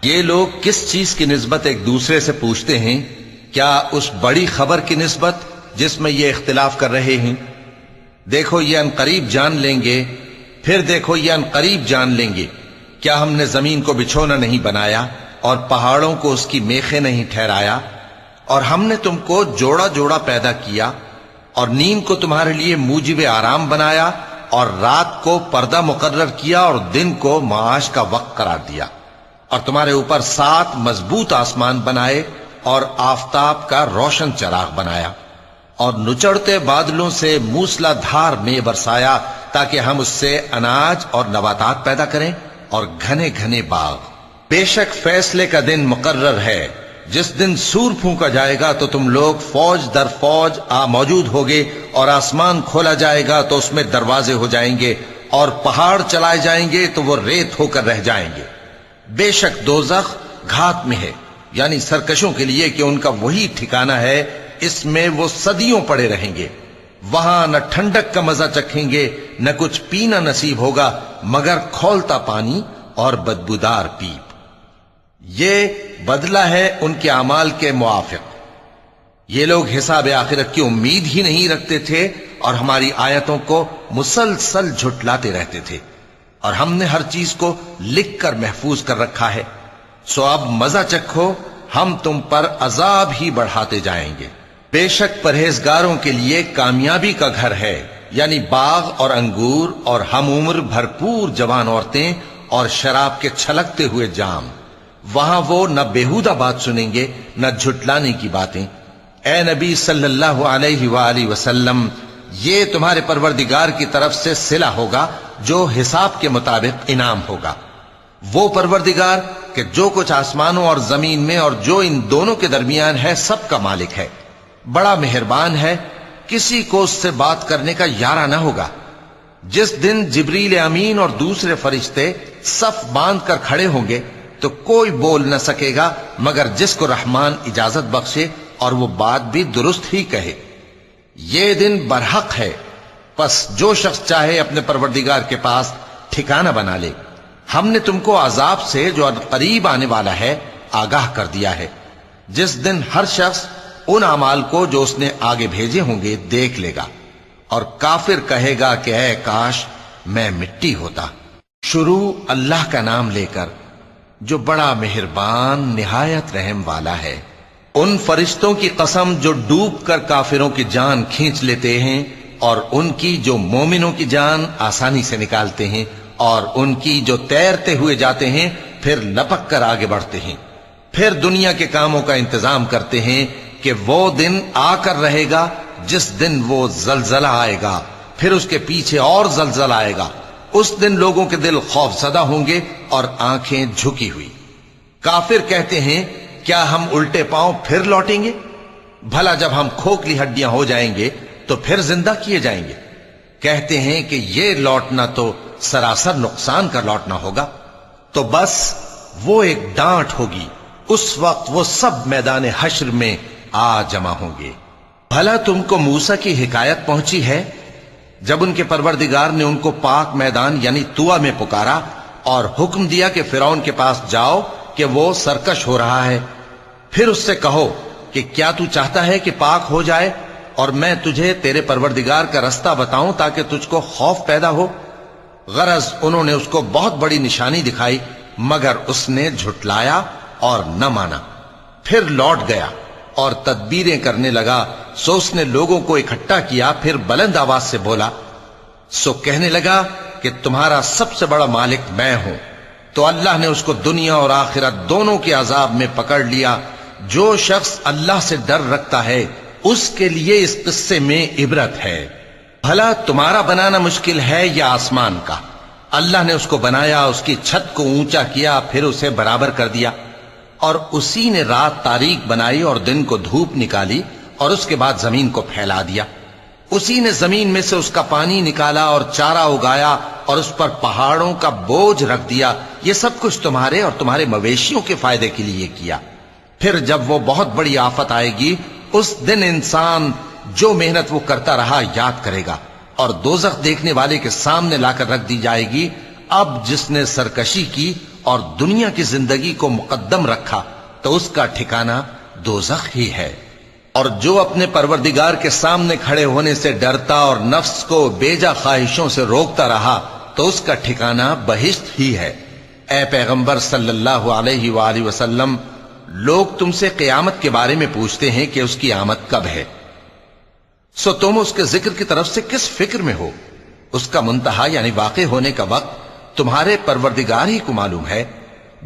یہ لوگ کس چیز کی نسبت ایک دوسرے سے پوچھتے ہیں؟ کیا اس بڑی خبر کی نسبت جس میں یہ اختلاف کر رہے ہیں؟ دیکھو یہ انقریب جان لیں گے، پھر دیکھو یہ انقریب جان لیں گے۔ کیا ہم نے زمین کو بچھونا نہیں بنایا اور پہاڑوں کو اس کی میخیں نہیں ٹھہرایا؟ اور ہم نے تم کو جوڑا جوڑا پیدا کیا اور نیند کو تمہارے لیے موجب آرام بنایا اور رات کو پردہ مقرر کیا اور دن کو معاش کا وقت قرار دیا، اور تمہارے اوپر 7 مضبوط آسمان بنائے اور آفتاب کا روشن چراغ بنایا، اور نچڑتے بادلوں سے موسلا دھار میں برسایا تاکہ ہم اس سے اناج اور نباتات پیدا کریں اور گھنے گھنے باغ۔ بے شک فیصلے کا دن مقرر ہے، جس دن سور پھونکا جائے گا تو تم لوگ فوج در فوج موجود ہوگے، اور آسمان کھولا جائے گا تو اس میں دروازے ہو جائیں گے، اور پہاڑ چلائے جائیں گے تو وہ ریت ہو کر رہ جائیں گے۔ بے شک دوزخ گھات میں ہے، یعنی سرکشوں کے لیے کہ ان کا وہی ٹھکانہ ہے، اس میں وہ صدیوں پڑے رہیں گے۔ وہاں نہ ٹھنڈک کا مزہ چکھیں گے، نہ کچھ پینا نصیب ہوگا مگر کھولتا پانی اور بدبودار پیپ۔ یہ بدلہ ہے ان کے اعمال کے موافق۔ یہ لوگ حساب آخرت کی امید ہی نہیں رکھتے تھے اور ہماری آیتوں کو مسلسل جھٹلاتے رہتے تھے، اور ہم نے ہر چیز کو لکھ کر محفوظ کر رکھا ہے۔ سو اب مزہ چکھو، ہم تم پر عذاب ہی بڑھاتے جائیں گے۔ بے شک پرہیزگاروں کے لیے کامیابی کا گھر ہے، یعنی باغ اور انگور اور ہم عمر بھرپور جوان عورتیں اور شراب کے چھلکتے ہوئے جام۔ وہاں وہ نہ بیہودہ بات سنیں گے نہ جھٹلانے کی باتیں۔ اے نبی صلی اللہ علیہ وآلہ وسلم، یہ تمہارے پروردگار کی طرف سے صلہ ہوگا جو حساب کے مطابق انعام ہوگا۔ وہ پروردگار کہ جو کچھ آسمانوں اور زمین میں اور جو ان دونوں کے درمیان ہے سب کا مالک ہے، بڑا مہربان ہے، کسی کو اس سے بات کرنے کا یارہ نہ ہوگا۔ جس دن جبریل امین اور دوسرے فرشتے صف باندھ کر کھڑے ہوں گے تو کوئی بول نہ سکے گا مگر جس کو رحمان اجازت بخشے اور وہ بات بھی درست ہی کہے۔ یہ دن برحق ہے، پس جو شخص چاہے اپنے پروردگار کے پاس ٹھکانہ بنا لے۔ ہم نے تم کو عذاب سے جو قریب آنے والا ہے آگاہ کر دیا ہے، جس دن ہر شخص ان اعمال کو جو اس نے آگے بھیجے ہوں گے دیکھ لے گا، اور کافر کہے گا کہ اے کاش میں مٹی ہوتا۔ شروع اللہ کا نام لے کر جو بڑا مہربان نہایت رحم والا ہے۔ ان فرشتوں کی قسم جو ڈوب کر کافروں کی جان کھینچ لیتے ہیں، اور ان کی جو مومنوں کی جان آسانی سے نکالتے ہیں، اور ان کی جو تیرتے ہوئے جاتے ہیں پھر لپک کر آگے بڑھتے ہیں، پھر دنیا کے کاموں کا انتظام کرتے ہیں کہ وہ دن آ کر رہے گا جس دن وہ زلزلہ آئے گا، پھر اس کے پیچھے اور زلزلہ آئے گا۔ اس دن لوگوں کے دل خوف زدہ ہوں گے اور آنکھیں جھکی ہوئی۔ کافر کہتے ہیں کیا ہم الٹے پاؤں پھر لوٹیں گے؟ بھلا جب ہم کھوکھلی ہڈیاں ہو جائیں گے تو پھر زندہ کیے جائیں گے؟ کہتے ہیں کہ یہ لوٹنا تو سراسر نقصان کا لوٹنا ہوگا۔ تو بس وہ ایک ڈانٹ ہوگی، اس وقت وہ سب میدان حشر میں آ جمع ہوں گے۔ بھلا تم کو موسیٰ کی حکایت پہنچی ہے جب ان کے پروردگار نے ان کو پاک میدان یعنی طویٰ میں پکارا اور حکم دیا کہ فرعون کے پاس جاؤ کہ وہ سرکش ہو رہا ہے، پھر اس سے کہو کہ کیا تو چاہتا ہے کہ پاک ہو جائے اور میں تجھے تیرے پروردگار کا رستہ بتاؤں تاکہ تجھ کو خوف پیدا ہو؟ غرض انہوں نے اس کو بہت بڑی نشانی دکھائی مگر اس نے جھٹلایا اور نہ مانا، پھر لوٹ گیا اور تدبیریں کرنے لگا۔ سو اس نے لوگوں کو اکٹھا کیا، پھر بلند آواز سے بولا، سو کہنے لگا کہ تمہارا سب سے بڑا مالک میں ہوں۔ تو اللہ نے اس کو دنیا اور آخرت دونوں کے عذاب میں پکڑ لیا۔ جو شخص اللہ سے ڈر رکھتا ہے اس کے لیے اس قصے میں عبرت ہے۔ بھلا تمہارا بنانا مشکل ہے یا آسمان کا؟ اللہ نے اس کو بنایا، اس کی چھت کو اونچا کیا، پھر اسے برابر کر دیا، اور اسی نے رات تاریک بنائی اور دن کو دھوپ نکالی، اور اس کے بعد زمین کو پھیلا دیا۔ اسی نے زمین میں سے اس کا پانی نکالا اور چارہ اگایا اور اس پر پہاڑوں کا بوجھ رکھ دیا۔ یہ سب کچھ تمہارے اور تمہارے مویشیوں کے فائدے کے لیے کیا۔ پھر جب وہ بہت بڑی آفت آئے گی اس دن انسان جو محنت وہ کرتا رہا یاد کرے گا، اور دوزخ دیکھنے والے کے سامنے لا کر رکھ دی جائے گی۔ اب جس نے سرکشی کی اور دنیا کی زندگی کو مقدم رکھا تو اس کا ٹھکانہ دوزخ ہی ہے، اور جو اپنے پروردگار کے سامنے کھڑے ہونے سے ڈرتا اور نفس کو بیجا خواہشوں سے روکتا رہا تو اس کا ٹھکانہ بہشت ہی ہے۔ اے پیغمبر صلی اللہ علیہ وآلہ وسلم، لوگ تم سے قیامت کے بارے میں پوچھتے ہیں کہ اس کی آمد کب ہے، سو تم اس کے ذکر کی طرف سے کس فکر میں ہو؟ اس کا منتہا یعنی واقع ہونے کا وقت تمہارے پروردگار ہی کو معلوم ہے۔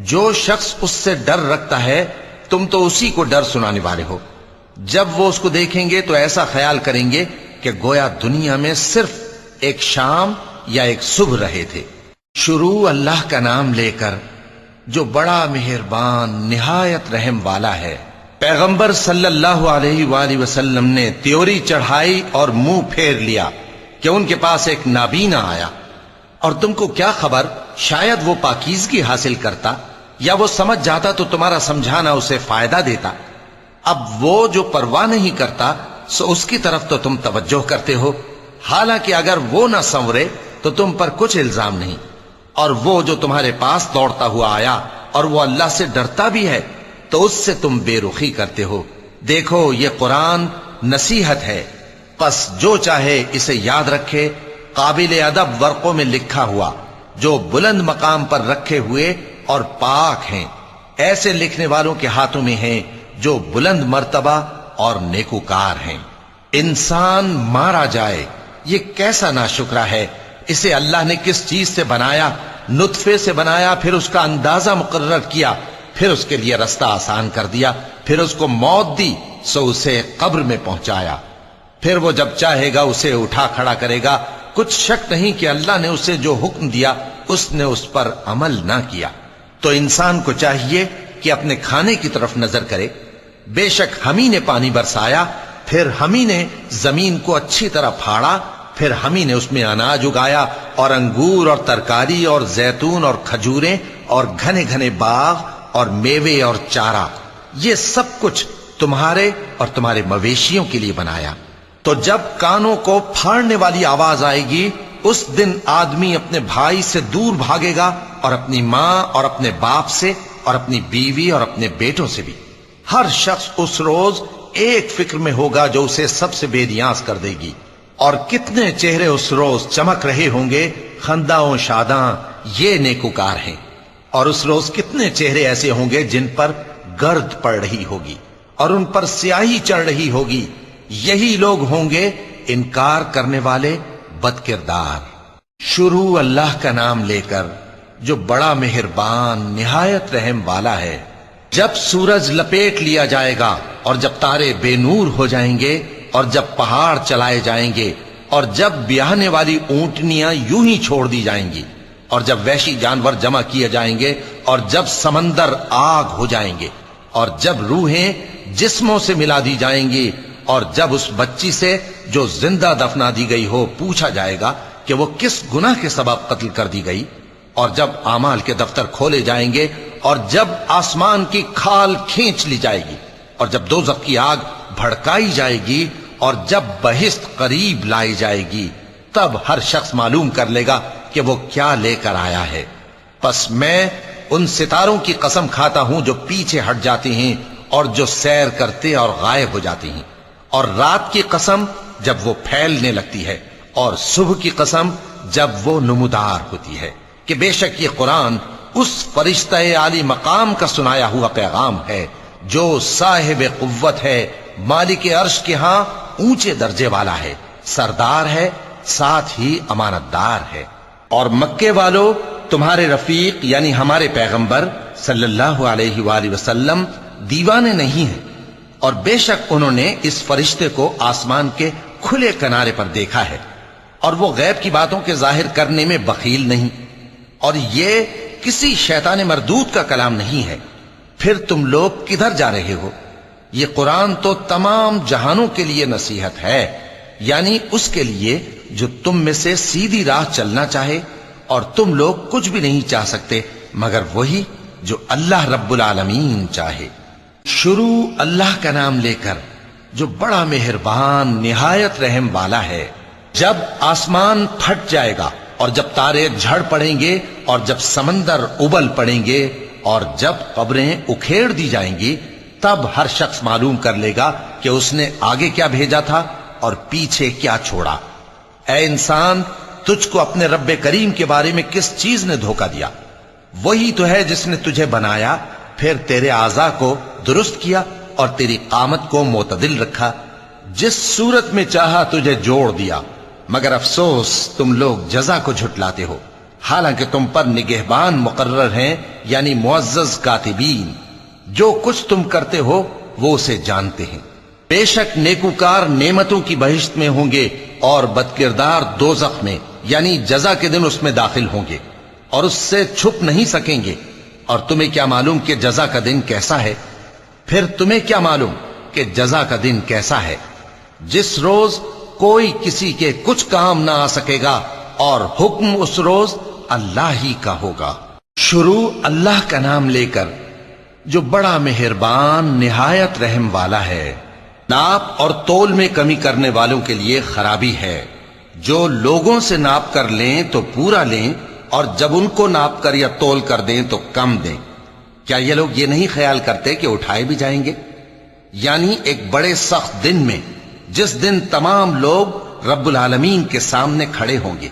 جو شخص اس سے ڈر رکھتا ہے تم تو اسی کو ڈر سنانے والے ہو۔ جب وہ اس کو دیکھیں گے تو ایسا خیال کریں گے کہ گویا دنیا میں صرف ایک شام یا ایک صبح رہے تھے۔ شروع اللہ کا نام لے کر جو بڑا مہربان نہایت رحم والا ہے۔ پیغمبر صلی اللہ علیہ وآلہ وسلم نے تیوری چڑھائی اور منہ پھیر لیا کہ ان کے پاس ایک نابینا آیا، اور تم کو کیا خبر، شاید وہ پاکیزگی حاصل کرتا یا وہ سمجھ جاتا تو تمہارا سمجھانا اسے فائدہ دیتا۔ اب وہ جو پرواہ نہیں کرتا سو اس کی طرف تو تم توجہ کرتے ہو، حالانکہ اگر وہ نہ سنورے تو تم پر کچھ الزام نہیں۔ اور وہ جو تمہارے پاس دوڑتا ہوا آیا اور وہ اللہ سے ڈرتا بھی ہے تو اس سے تم بے رخی کرتے ہو۔ دیکھو یہ قرآن نصیحت ہے، پس جو چاہے اسے یاد رکھے، قابل ادب ورقوں میں لکھا ہوا، جو بلند مقام پر رکھے ہوئے اور پاک ہیں، ایسے لکھنے والوں کے ہاتھوں میں ہیں جو بلند مرتبہ اور نیکوکار ہیں۔ انسان مارا جائے، یہ کیسا ناشکرا ہے۔ اسے اللہ نے کس چیز سے بنایا؟ نطفے سے بنایا، پھر اس کا اندازہ مقرر کیا، پھر اس کے لیے رستہ آسان کر دیا، پھر اس کو موت دی سو اسے قبر میں پہنچایا، پھر وہ جب چاہے گا اسے اٹھا کھڑا کرے گا۔ کچھ شک نہیں کہ اللہ نے اسے جو حکم دیا اس نے اس پر عمل نہ کیا۔ تو انسان کو چاہیے کہ اپنے کھانے کی طرف نظر کرے۔ بے شک ہم ہی نے پانی برسایا، پھر ہم ہی نے زمین کو اچھی طرح پھاڑا، پھر ہم ہی نے اس میں اناج اگایا اور انگور اور ترکاری اور زیتون اور کھجوریں اور گھنے گھنے باغ اور میوے اور چارہ، یہ سب کچھ تمہارے اور تمہارے مویشیوں کے لیے بنایا۔ تو جب کانوں کو پھاڑنے والی آواز آئے گی اس دن آدمی اپنے بھائی سے دور بھاگے گا، اور اپنی ماں اور اپنے باپ سے اور اپنی بیوی اور اپنے بیٹوں سے بھی۔ ہر شخص اس روز ایک فکر میں ہوگا جو اسے سب سے بے نیاز کر دے گی۔ اور کتنے چہرے اس روز چمک رہے ہوں گے، خنداں و شاداں، یہ نیکوکار ہیں۔ اور اس روز کتنے چہرے ایسے ہوں گے جن پر گرد پڑ رہی ہوگی اور ان پر سیاہی چڑھ رہی ہوگی، یہی لوگ ہوں گے انکار کرنے والے بد کردار۔ شروع اللہ کا نام لے کر جو بڑا مہربان نہایت رحم والا ہے۔ جب سورج لپیٹ لیا جائے گا اور جب تارے بے نور ہو جائیں گے اور جب پہاڑ چلائے جائیں گے اور جب بیاہنے والی اونٹنیاں یوں ہی چھوڑ دی جائیں گی اور جب وحشی جانور جمع کیے جائیں گے اور جب سمندر آگ ہو جائیں گے اور جب روحیں جسموں سے ملا دی جائیں گی اور جب اس بچی سے جو زندہ دفنا دی گئی ہو پوچھا جائے گا کہ وہ کس گناہ کے سبب قتل کر دی گئی، اور جب اعمال کے دفتر کھولے جائیں گے اور جب آسمان کی کھال کھینچ لی جائے گی اور جب دوزخ کی آگ بھڑکائی جائے گی اور جب بہشت قریب لائی جائے گی، تب ہر شخص معلوم کر لے گا کہ وہ کیا لے کر آیا ہے۔ پس میں ان ستاروں کی قسم کھاتا ہوں جو پیچھے ہٹ جاتے ہیں اور جو سیر کرتے اور غائب ہو جاتے ہیں، اور رات کی قسم جب وہ پھیلنے لگتی ہے، اور صبح کی قسم جب وہ نمودار ہوتی ہے، کہ بے شک یہ قرآن اس فرشتہ عالی مقام کا سنایا ہوا پیغام ہے جو صاحب قوت ہے، مالک عرش کے ہاں اونچے درجے والا ہے، سردار ہے، ساتھ ہی امانت دار ہے۔ اور مکے والو، تمہارے رفیق یعنی ہمارے پیغمبر صلی اللہ علیہ وآلہ وسلم دیوانے نہیں ہیں، اور بے شک انہوں نے اس فرشتے کو آسمان کے کھلے کنارے پر دیکھا ہے، اور وہ غیب کی باتوں کے ظاہر کرنے میں بخیل نہیں، اور یہ کسی شیطان مردود کا کلام نہیں ہے۔ پھر تم لوگ کدھر جا رہے ہو؟ یہ قرآن تو تمام جہانوں کے لیے نصیحت ہے، یعنی اس کے لیے جو تم میں سے سیدھی راہ چلنا چاہے، اور تم لوگ کچھ بھی نہیں چاہ سکتے مگر وہی جو اللہ رب العالمین چاہے۔ شروع اللہ کا نام لے کر جو بڑا مہربان نہایت رحم والا ہے۔ جب آسمان پھٹ جائے گا اور جب تارے جھڑ پڑیں گے اور جب سمندر ابل پڑیں گے اور جب قبریں اکھیڑ دی جائیں گی، تب ہر شخص معلوم کر لے گا کہ اس نے آگے کیا بھیجا تھا اور پیچھے کیا چھوڑا۔ اے انسان، تجھ کو اپنے رب کریم کے بارے میں کس چیز نے دھوکہ دیا؟ وہی تو ہے جس نے تجھے بنایا، پھر تیرے اعضاء کو درست کیا اور تیری قامت کو معتدل رکھا، جس صورت میں چاہا تجھے جوڑ دیا، مگر افسوس تم لوگ جزا کو جھٹلاتے ہو، حالانکہ تم پر نگہبان مقرر ہیں، یعنی معزز کاتبین، جو کچھ تم کرتے ہو وہ اسے جانتے ہیں۔ بے شک نیکوکار نعمتوں کی بہشت میں ہوں گے اور بدکردار دوزخ میں، یعنی جزا کے دن اس میں داخل ہوں گے اور اس سے چھپ نہیں سکیں گے۔ اور تمہیں کیا معلوم کہ جزا کا دن کیسا ہے؟ پھر تمہیں کیا معلوم کہ جزا کا دن کیسا ہے، جس روز کوئی کسی کے کچھ کام نہ آ سکے گا اور حکم اس روز اللہ ہی کا ہوگا۔ شروع اللہ کا نام لے کر جو بڑا مہربان نہایت رحم والا ہے۔ ناپ اور تول میں کمی کرنے والوں کے لیے خرابی ہے، جو لوگوں سے ناپ کر لیں تو پورا لیں، اور جب ان کو ناپ کر یا تول کر دیں تو کم دیں۔ کیا یہ لوگ یہ نہیں خیال کرتے کہ اٹھائے بھی جائیں گے؟ یعنی ایک بڑے سخت دن میں، جس دن تمام لوگ رب العالمین کے سامنے کھڑے ہوں گے۔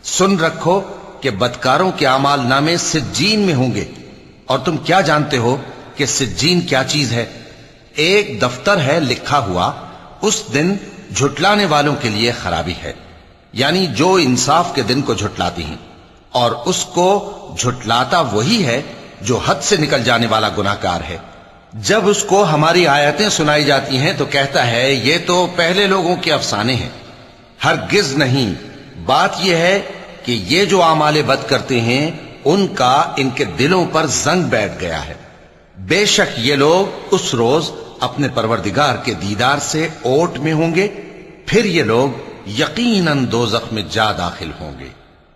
سن رکھو کہ بدکاروں کے اعمال نامے سجین میں ہوں گے، اور تم کیا جانتے ہو کہ سجین کیا چیز ہے؟ ایک دفتر ہے لکھا ہوا، اس دن جھٹلانے والوں کے لیے خرابی ہے، یعنی جو انصاف کے دن کو جھٹلاتی ہیں، اور اس کو جھٹلاتا وہی ہے جو حد سے نکل جانے والا گناہگار ہے۔ جب اس کو ہماری آیتیں سنائی جاتی ہیں تو کہتا ہے یہ تو پہلے لوگوں کے افسانے ہیں۔ ہرگز نہیں، بات یہ ہے کہ یہ جو اعمال بد کرتے ہیں ان کا ان کے دلوں پر زنگ بیٹھ گیا ہے۔ بے شک یہ لوگ اس روز اپنے پروردگار کے دیدار سے اوٹ میں ہوں گے، پھر یہ لوگ یقیناً دوزخ میں جا داخل ہوں گے۔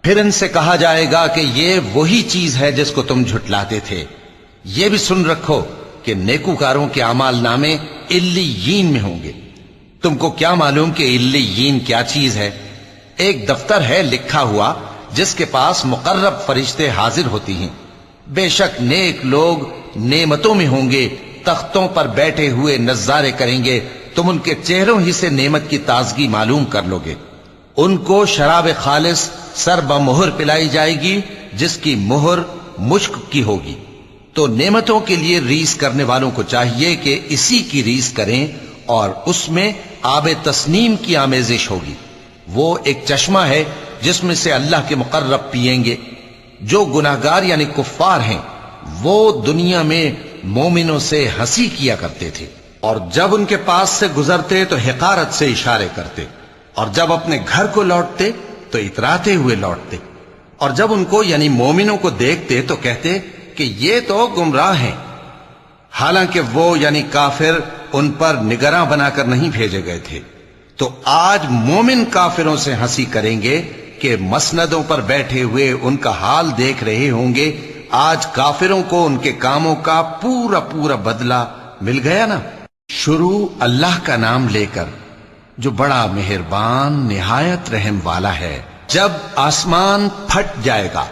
پھر ان سے کہا جائے گا کہ یہ وہی چیز ہے جس کو تم جھٹلاتے تھے۔ یہ بھی سن رکھو کہ نیکوکاروں کے اعمال نامے علیین میں ہوں گے۔ تم کو کیا معلوم کہ علیین کیا چیز ہے؟ ایک دفتر ہے لکھا ہوا جس کے پاس مقرب فرشتے حاضر ہوتی ہیں۔ بے شک نیک لوگ نعمتوں میں ہوں گے، تختوں پر بیٹھے ہوئے نظارے کریں گے، تم ان کے چہروں ہی سے نعمت کی تازگی معلوم کر لو گے۔ ان کو شراب خالص سر بمہر پلائی جائے گی، جس کی مہر مشک کی ہوگی۔ تو نعمتوں کے لیے ریس کرنے والوں کو چاہیے کہ اسی کی ریس کریں، اور اس میں آب تسنیم کی آمیزش ہوگی۔ وہ ایک چشمہ ہے جس میں سے اللہ کے مقرب پیئیں گے۔ جو گناہگار یعنی کفار ہیں وہ دنیا میں مومنوں سے ہنسی کیا کرتے تھے، اور جب ان کے پاس سے گزرتے تو حقارت سے اشارے کرتے، اور جب اپنے گھر کو لوٹتے تو اتراتے ہوئے لوٹتے، اور جب ان کو یعنی مومنوں کو دیکھتے تو کہتے کہ یہ تو گمراہ ہیں، حالانکہ وہ یعنی کافر ان پر نگراں بنا کر نہیں بھیجے گئے تھے۔ تو آج مومن کافروں سے ہنسی کریں گے کہ مسندوں پر بیٹھے ہوئے ان کا حال دیکھ رہے ہوں گے۔ آج کافروں کو ان کے کاموں کا پورا پورا بدلہ مل گیا نا۔ شروع اللہ کا نام لے کر جو بڑا مہربان نہایت رحم والا ہے۔ جب آسمان پھٹ جائے گا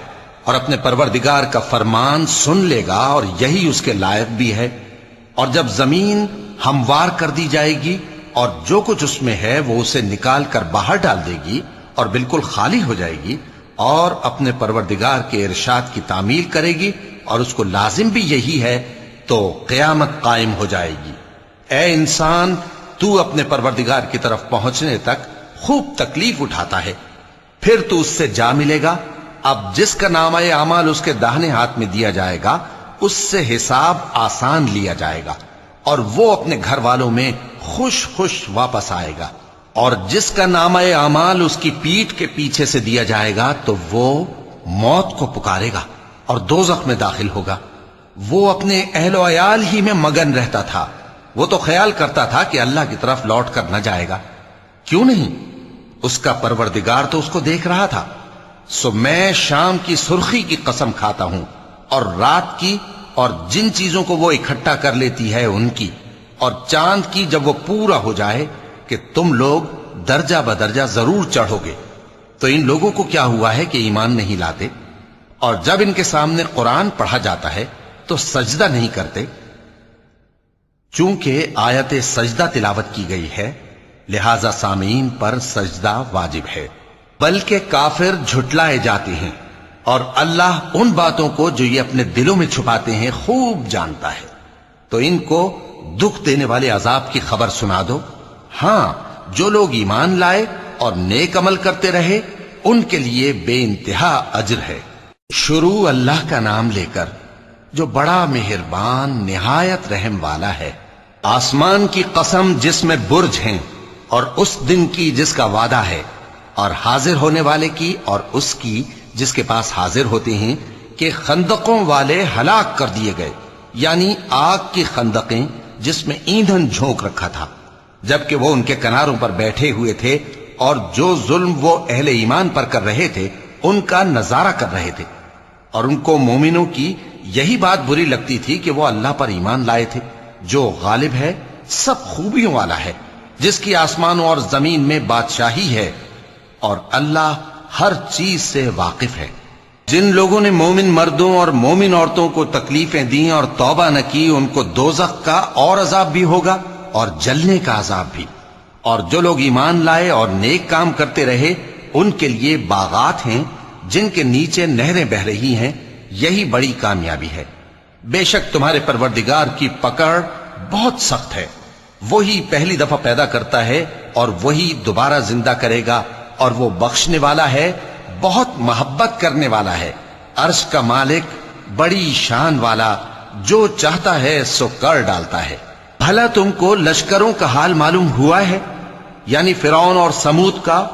اور اپنے پروردگار کا فرمان سن لے گا، اور یہی اس کے لائق بھی ہے، اور جب زمین ہموار کر دی جائے گی اور جو کچھ اس میں ہے وہ اسے نکال کر باہر ڈال دے گی اور بالکل خالی ہو جائے گی، اور اپنے پروردگار کے ارشاد کی تعمیل کرے گی، اور اس کو لازم بھی یہی ہے، تو قیامت قائم ہو جائے گی۔ اے انسان، تو اپنے پروردگار کی طرف پہنچنے تک خوب تکلیف اٹھاتا ہے، پھر تو اس سے جا ملے گا۔ اب جس کا نامہ اعمال اس کے داہنے ہاتھ میں دیا جائے گا اس سے حساب آسان لیا جائے گا، اور وہ اپنے گھر والوں میں خوش خوش واپس آئے گا۔ اور جس کا نامہ اعمال اس کی پیٹھ کے پیچھے سے دیا جائے گا تو وہ موت کو پکارے گا اور دوزخ میں داخل ہوگا۔ وہ اپنے اہل و عیال ہی میں مگن رہتا تھا، وہ تو خیال کرتا تھا کہ اللہ کی طرف لوٹ کر نہ جائے گا، کیوں نہیں؟ اس کا پروردگار تو اس کو دیکھ رہا تھا۔ سو میں شام کی سرخی کی قسم کھاتا ہوں، اور رات کی، اور جن چیزوں کو وہ اکٹھا کر لیتی ہے ان کی، اور چاند کی جب وہ پورا ہو جائے، کہ تم لوگ درجہ بدرجہ ضرور چڑھو گے۔ تو ان لوگوں کو کیا ہوا ہے کہ ایمان نہیں لاتے، اور جب ان کے سامنے قرآن پڑھا جاتا ہے تو سجدہ نہیں کرتے؟ چونکہ آیت سجدہ تلاوت کی گئی ہے لہذا سامعین پر سجدہ واجب ہے، بلکہ کافر جھٹلائے جاتے ہیں، اور اللہ ان باتوں کو جو یہ اپنے دلوں میں چھپاتے ہیں خوب جانتا ہے۔ تو ان کو دکھ دینے والے عذاب کی خبر سنا دو۔ ہاں، جو لوگ ایمان لائے اور نیک عمل کرتے رہے ان کے لیے بے انتہا اجر ہے۔ شروع اللہ کا نام لے کر جو بڑا مہربان نہایت رحم والا ہے۔ آسمان کی قسم جس میں برج ہیں، اور اس دن کی جس کا وعدہ ہے، اور حاضر ہونے والے کی اور اس کی جس کے پاس حاضر ہوتے ہیں، کہ خندقوں والے ہلاک کر دیے گئے، یعنی آگ کی خندقیں جس میں ایندھن جھونک رکھا تھا، جبکہ وہ ان کے کناروں پر بیٹھے ہوئے تھے، اور جو ظلم وہ اہل ایمان پر کر رہے تھے ان کا نظارہ کر رہے تھے، اور ان کو مومنوں کی یہی بات بری لگتی تھی کہ وہ اللہ پر ایمان لائے تھے، جو غالب ہے، سب خوبیوں والا ہے، جس کی آسمانوں اور زمین میں بادشاہی ہے، اور اللہ ہر چیز سے واقف ہے۔ جن لوگوں نے مومن مردوں اور مومن عورتوں کو تکلیفیں دیں اور توبہ نہ کی، ان کو دوزخ کا اور عذاب بھی ہوگا اور جلنے کا عذاب بھی، اور جو لوگ ایمان لائے اور نیک کام کرتے رہے ان کے لیے باغات ہیں جن کے نیچے نہریں بہ رہی ہیں، یہی بڑی کامیابی ہے۔ بے شک تمہارے پروردگار کی پکڑ بہت سخت ہے، وہی پہلی دفعہ پیدا کرتا ہے اور وہی دوبارہ زندہ کرے گا، اور وہ بخشنے والا ہے، بہت محبت کرنے والا ہے، عرش کا مالک، بڑی شان والا، جو چاہتا ہے سو کر ڈالتا ہے۔ بھلا تم کو لشکروں کا حال معلوم ہوا ہے، یعنی فرعون اور سمود کا؟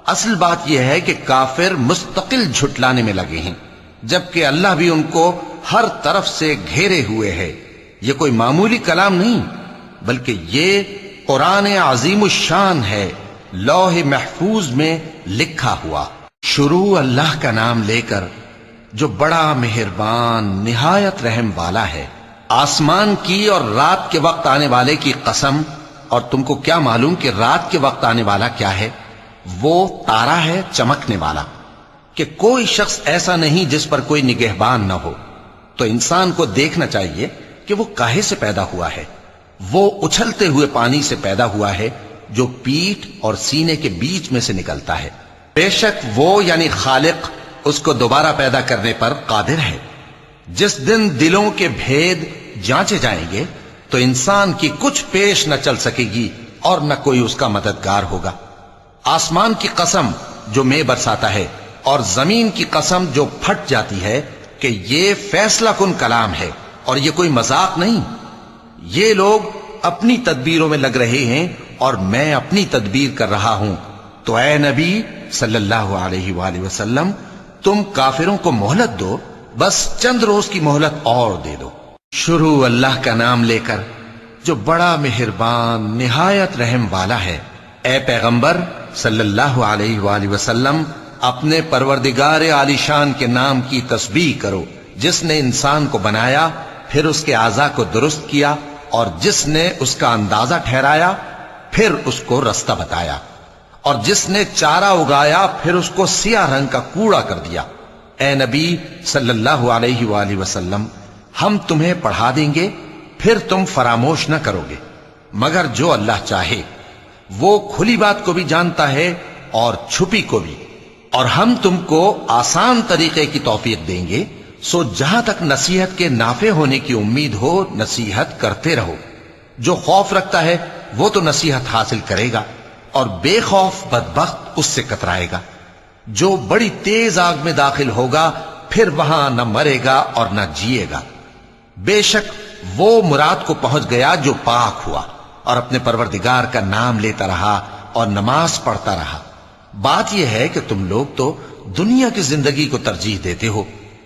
اصل بات یہ ہے کہ کافر مستقل جھٹلانے میں لگے ہیں، جبکہ اللہ بھی ان کو ہر طرف سے گھیرے ہوئے ہے۔ یہ کوئی معمولی کلام نہیں، بلکہ یہ قرآن عظیم الشان ہے، لوح محفوظ میں لکھا ہوا۔ شروع اللہ کا نام لے کر جو بڑا مہربان نہایت رحم والا ہے۔ آسمان کی اور رات کے وقت آنے والے کی قسم، اور تم کو کیا معلوم کہ رات کے وقت آنے والا کیا ہے؟ وہ تارا ہے چمکنے والا، کہ کوئی شخص ایسا نہیں جس پر کوئی نگہبان نہ ہو۔ تو انسان کو دیکھنا چاہیے کہ وہ کاہے سے پیدا ہوا ہے۔ وہ اچھلتے ہوئے پانی سے پیدا ہوا ہے جو پیٹھ اور سینے کے بیچ میں سے نکلتا ہے۔ بے شک وہ یعنی خالق اس کو دوبارہ پیدا کرنے پر قادر ہے۔ جس دن دلوں کے بھید جانچے جائیں گے تو انسان کی کچھ پیش نہ چل سکے گی اور نہ کوئی اس کا مددگار ہوگا۔ آسمان کی قسم جو مے برساتا ہے، اور زمین کی قسم جو پھٹ جاتی ہے، کہ یہ فیصلہ کن کلام ہے اور یہ کوئی مذاق نہیں۔ یہ لوگ اپنی تدبیروں میں لگ رہے ہیں اور میں اپنی تدبیر کر رہا ہوں، تو اے نبی صلی اللہ علیہ وآلہ وسلم تم کافروں کو مہلت دو، بس چند روز کی مہلت اور دے دو۔ شروع اللہ کا نام لے کر جو بڑا مہربان نہایت رحم والا ہے۔ اے پیغمبر صلی اللہ علیہ وآلہ وسلم اپنے پروردگار عالی شان کے نام کی تسبیح کرو، جس نے انسان کو بنایا، پھر اس کے اعضاء کو درست کیا، اور جس نے اس کا اندازہ ٹھہرایا، پھر اس کو رستہ بتایا، اور جس نے چارہ اگایا، پھر اس کو سیاہ رنگ کا کوڑا کر دیا۔ اے نبی صلی اللہ علیہ وآلہ وسلم ہم تمہیں پڑھا دیں گے، پھر تم فراموش نہ کرو گے، مگر جو اللہ چاہے۔ وہ کھلی بات کو بھی جانتا ہے اور چھپی کو بھی، اور ہم تم کو آسان طریقے کی توفیق دیں گے، سو جہاں تک نصیحت کے نافع ہونے کی امید ہو نصیحت کرتے رہو۔ جو خوف رکھتا ہے وہ تو نصیحت حاصل کرے گا، اور بے خوف بدبخت اس سے کترائے گا۔ جو بڑی تیز آگ میں داخل ہوگا، پھر وہاں نہ مرے گا اور نہ جیے گا۔ بے شک وہ مراد کو پہنچ گیا جو پاک ہوا، اور اپنے پروردگار کا نام لیتا رہا اور نماز پڑھتا رہا۔ بات یہ ہے کہ تم لوگ تو دنیا کی زندگی کو ترجیح دیتے ہو،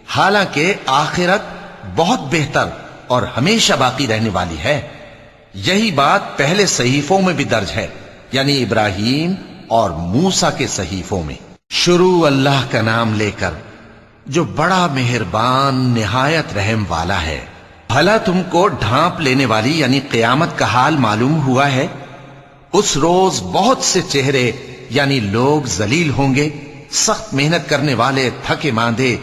حالانکہ آخرت بہت بہتر اور ہمیشہ باقی رہنے والی ہے۔ یہی بات پہلے صحیفوں میں بھی درج ہے، یعنی ابراہیم اور موسیٰ کے صحیفوں میں۔ شروع اللہ کا نام لے کر جو بڑا مہربان نہایت رحم والا ہے۔ بھلا تم کو ڈھانپ لینے والی یعنی قیامت کا حال معلوم ہوا ہے؟ اس روز بہت سے چہرے یعنی لوگ ذلیل ہوں گے، سخت محنت کرنے والے تھکے ماندے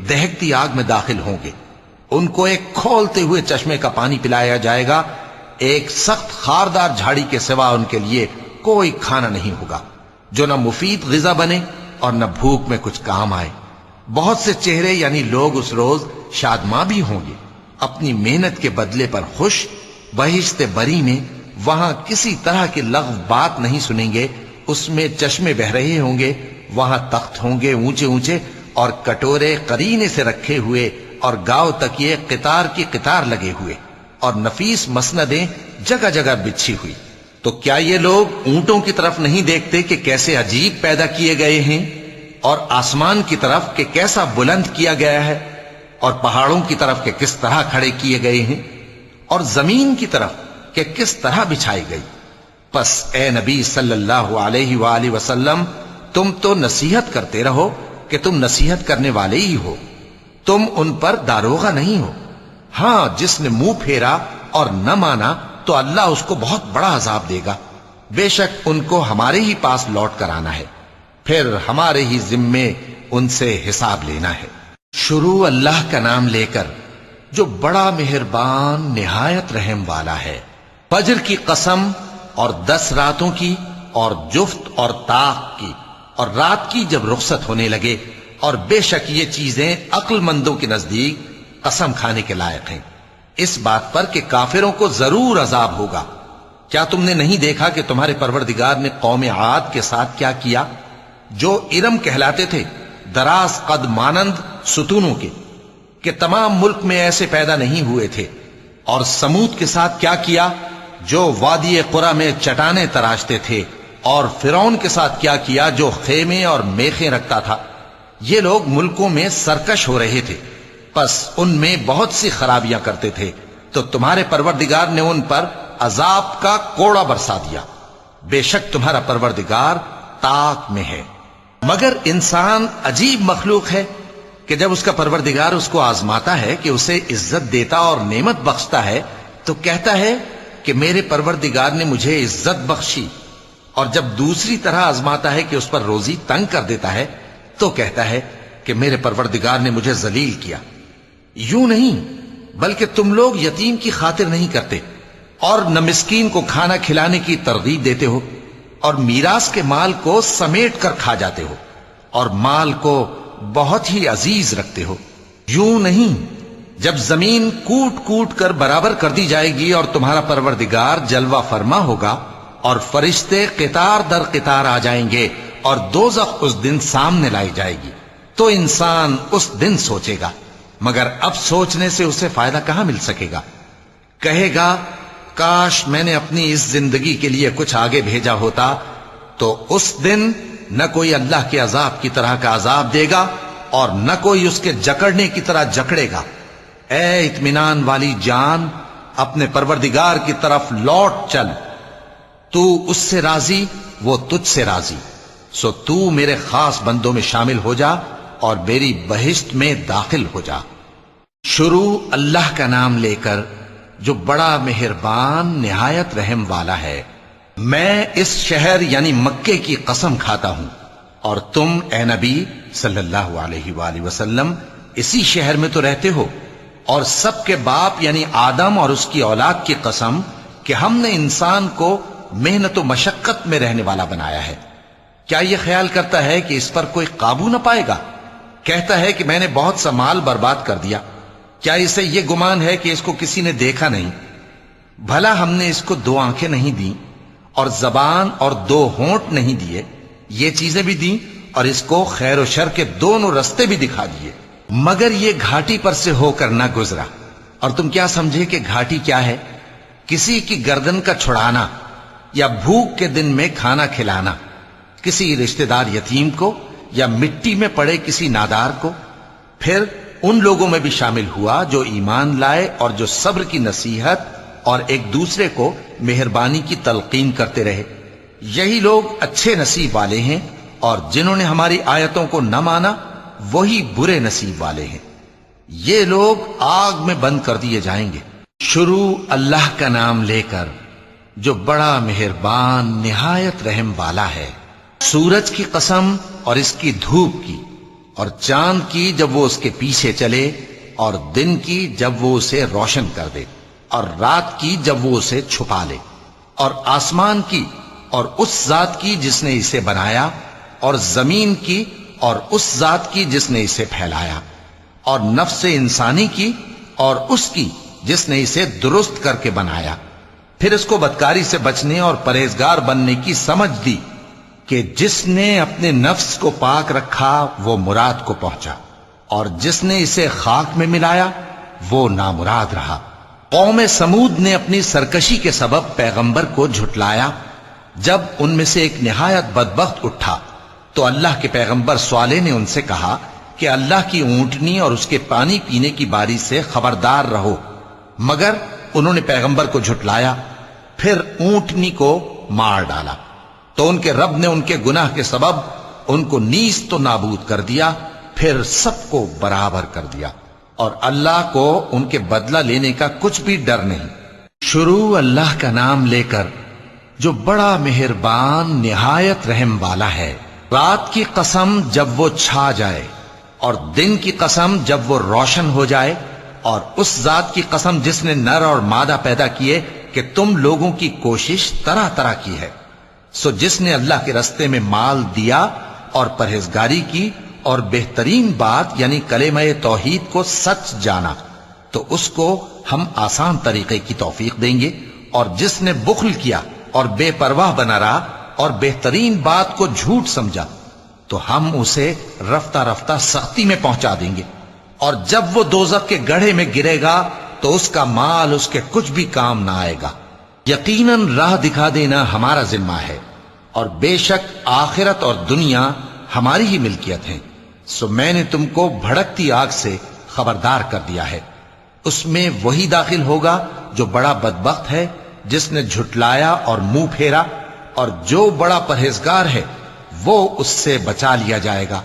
دہکتی آگ میں داخل ہوں گے. ان کو ایک کھولتے ہوئے چشمے کا پانی پلایا جائے گا. ایک سخت خاردار جھاڑی کے سوا ان کے لیے کوئی کھانا نہیں ہوگا جو نہ مفید غذا بنے اور نہ بھوک میں کچھ کام آئے. بہت سے چہرے یعنی لوگ اس روز شادماں بھی ہوں گے، اپنی محنت کے بدلے پر خوش. بہشت بری میں وہاں کسی طرح کی لغو بات نہیں سنیں گے. اس میں چشمے بہ رہے ہوں گے، وہاں تخت ہوں گے اونچے اونچے اور کٹورے قرینے سے رکھے ہوئے اور گاؤ تکیے قطار کی قطار لگے ہوئے اور نفیس مسندیں جگہ جگہ بچھی ہوئی. تو کیا یہ لوگ اونٹوں کی طرف نہیں دیکھتے کہ کیسے عجیب پیدا کیے گئے ہیں، اور آسمان کی طرف کہ کیسا بلند کیا گیا ہے، اور پہاڑوں کی طرف کہ کس طرح کھڑے کیے گئے ہیں، اور زمین کی طرف کہ کس طرح بچھائی گئی؟ پس اے نبی صلی اللہ علیہ وآلہ وسلم، تم تو نصیحت کرتے رہو کہ تم نصیحت کرنے والے ہی ہو، تم ان پر داروغہ نہیں ہو. ہاں، جس نے منہ پھیرا اور نہ مانا تو اللہ اس کو بہت بڑا عذاب دے گا. بے شک ان کو ہمارے ہی پاس لوٹ کر آنا ہے، پھر ہمارے ہی ذمے ان سے حساب لینا ہے. شروع اللہ کا نام لے کر جو بڑا مہربان نہایت رحم والا ہے. فجر کی قسم اور 10 راتوں کی اور جفت اور طاق کی اور رات کی جب رخصت ہونے لگے، اور بے شک یہ چیزیں عقل مندوں کے نزدیک قسم کھانے کے لائق ہیں، اس بات پر کہ کافروں کو ضرور عذاب ہوگا. کیا تم نے نہیں دیکھا کہ تمہارے پروردگار نے قوم عاد کے ساتھ کیا کیا، جو ارم کہلاتے تھے، دراز قد مانند ستونوں کے، کہ تمام ملک میں ایسے پیدا نہیں ہوئے تھے. اور سمود کے ساتھ کیا کیا، جو وادی قرا میں چٹانیں تراشتے تھے. اور فرعون کے ساتھ کیا کیا، جو خیمے اور میخیں رکھتا تھا. یہ لوگ ملکوں میں سرکش ہو رہے تھے، پس ان میں بہت سی خرابیاں کرتے تھے، تو تمہارے پروردگار نے ان پر عذاب کا کوڑا برسا دیا. بے شک تمہارا پروردگار طاق میں ہے. مگر انسان عجیب مخلوق ہے کہ جب اس کا پروردگار اس کو آزماتا ہے کہ اسے عزت دیتا اور نعمت بخشتا ہے تو کہتا ہے کہ میرے پروردگار نے مجھے عزت بخشی، اور جب دوسری طرح آزماتا ہے کہ اس پر روزی تنگ کر دیتا ہے تو کہتا ہے کہ میرے پروردگار نے مجھے ذلیل کیا. یوں نہیں، بلکہ تم لوگ یتیم کی خاطر نہیں کرتے اور نہ مسکین کو کھانا کھلانے کی ترغیب دیتے ہو، اور میراث کے مال کو سمیٹ کر کھا جاتے ہو اور مال کو بہت ہی عزیز رکھتے ہو. یوں نہیں، جب زمین کوٹ کوٹ کر برابر کر دی جائے گی اور تمہارا پروردگار جلوہ فرما ہوگا اور فرشتے قطار در قطار آ جائیں گے اور دوزخ اس دن سامنے لائی جائے گی، تو انسان اس دن سوچے گا، مگر اب سوچنے سے اسے فائدہ کہاں مل سکے گا. کہے گا کاش میں نے اپنی اس زندگی کے لیے کچھ آگے بھیجا ہوتا. تو اس دن نہ کوئی اللہ کے عذاب کی طرح کا عذاب دے گا اور نہ کوئی اس کے جکڑنے کی طرح جکڑے گا. اے اطمینان والی جان، اپنے پروردگار کی طرف لوٹ چل. تو اس سے راضی، وہ تجھ سے راضی، سو تو میرے خاص بندوں میں شامل ہو جا اور میری بہشت میں داخل ہو جا. شروع اللہ کا نام لے کر جو بڑا مہربان نہایت رحم والا ہے. میں اس شہر یعنی مکے کی قسم کھاتا ہوں، اور تم اے نبی صلی اللہ علیہ وآلہ وسلم اسی شہر میں تو رہتے ہو. اور سب کے باپ یعنی آدم اور اس کی اولاد کی قسم کہ ہم نے انسان کو محنت و مشقت میں رہنے والا بنایا ہے. کیا یہ خیال کرتا ہے کہ اس پر کوئی قابو نہ پائے گا؟ کہتا ہے کہ میں نے بہت سا مال برباد کر دیا. کیا اسے یہ گمان ہے کہ اس کو کسی نے دیکھا نہیں؟ بھلا ہم نے اس کو 2 آنکھیں نہیں دیں اور زبان اور 2 ہونٹ نہیں دیے؟ یہ چیزیں بھی دیں اور اس کو خیر و شر کے دونوں رستے بھی دکھا دیے، مگر یہ گھاٹی پر سے ہو کر نہ گزرا. اور تم کیا سمجھے کہ گھاٹی کیا ہے؟ کسی کی گردن کا چھڑانا یا بھوک کے دن میں کھانا کھلانا، کسی رشتہ دار یتیم کو یا مٹی میں پڑے کسی نادار کو. پھر ان لوگوں میں بھی شامل ہوا جو ایمان لائے اور جو صبر کی نصیحت اور ایک دوسرے کو مہربانی کی تلقین کرتے رہے. یہی لوگ اچھے نصیب والے ہیں، اور جنہوں نے ہماری آیتوں کو نہ مانا وہی برے نصیب والے ہیں. یہ لوگ آگ میں بند کر دیے جائیں گے. شروع اللہ کا نام لے کر جو بڑا مہربان نہایت رحم والا ہے. سورج کی قسم اور اس کی دھوپ کی، اور چاند کی جب وہ اس کے پیچھے چلے، اور دن کی جب وہ اسے روشن کر دے، اور رات کی جب وہ اسے چھپا لے، اور آسمان کی اور اس ذات کی جس نے اسے بنایا، اور زمین کی اور اس ذات کی جس نے اسے پھیلایا، اور نفس انسانی کی اور اس کی جس نے اسے درست کر کے بنایا، پھر اس کو بدکاری سے بچنے اور پرہیزگار بننے کی سمجھ دی کہ جس نے اپنے نفس کو پاک رکھا وہ مراد کو پہنچا، اور جس نے اسے خاک میں ملایا وہ نامراد رہا۔ قوم سمود نے اپنی سرکشی کے سبب پیغمبر کو جھٹلایا۔ جب ان میں سے ایک نہایت بدبخت اٹھا تو اللہ کے پیغمبر صالح نے ان سے کہا کہ اللہ کی اونٹنی اور اس کے پانی پینے کی باری سے خبردار رہو، مگر انہوں نے پیغمبر کو جھٹلایا، پھر اونٹنی کو مار ڈالا تو ان کے رب نے ان کے گناہ کے سبب ان کو نیست و نابود کر دیا، پھر سب کو برابر کر دیا، اور اللہ کو ان کے بدلہ لینے کا کچھ بھی ڈر نہیں۔ شروع اللہ کا نام لے کر جو بڑا مہربان نہایت رحم والا ہے۔ رات کی قسم جب وہ چھا جائے، اور دن کی قسم جب وہ روشن ہو جائے، اور اس ذات کی قسم جس نے نر اور مادہ پیدا کیے کہ تم لوگوں کی کوشش طرح طرح کی ہے۔ سو جس نے اللہ کے رستے میں مال دیا اور پرہیزگاری کی اور بہترین بات یعنی کلمہ توحید کو سچ جانا، تو اس کو ہم آسان طریقے کی توفیق دیں گے، اور جس نے بخل کیا اور بے پرواہ بنا رہا اور بہترین بات کو جھوٹ سمجھا، تو ہم اسے رفتہ رفتہ سختی میں پہنچا دیں گے، اور جب وہ دوزخ کے گڑھے میں گرے گا تو اس کا مال اس کے کچھ بھی کام نہ آئے گا۔ یقیناً راہ دکھا دینا ہمارا ذمہ ہے، اور بے شک آخرت اور دنیا ہماری ہی ملکیت ہیں، سو میں نے تم کو بھڑکتی آگ سے خبردار کر دیا ہے۔ اس میں وہی داخل ہوگا جو بڑا بدبخت ہے، جس نے جھٹلایا اور منہ پھیرا، اور جو بڑا پرہیزگار ہے وہ اس سے بچا لیا جائے گا۔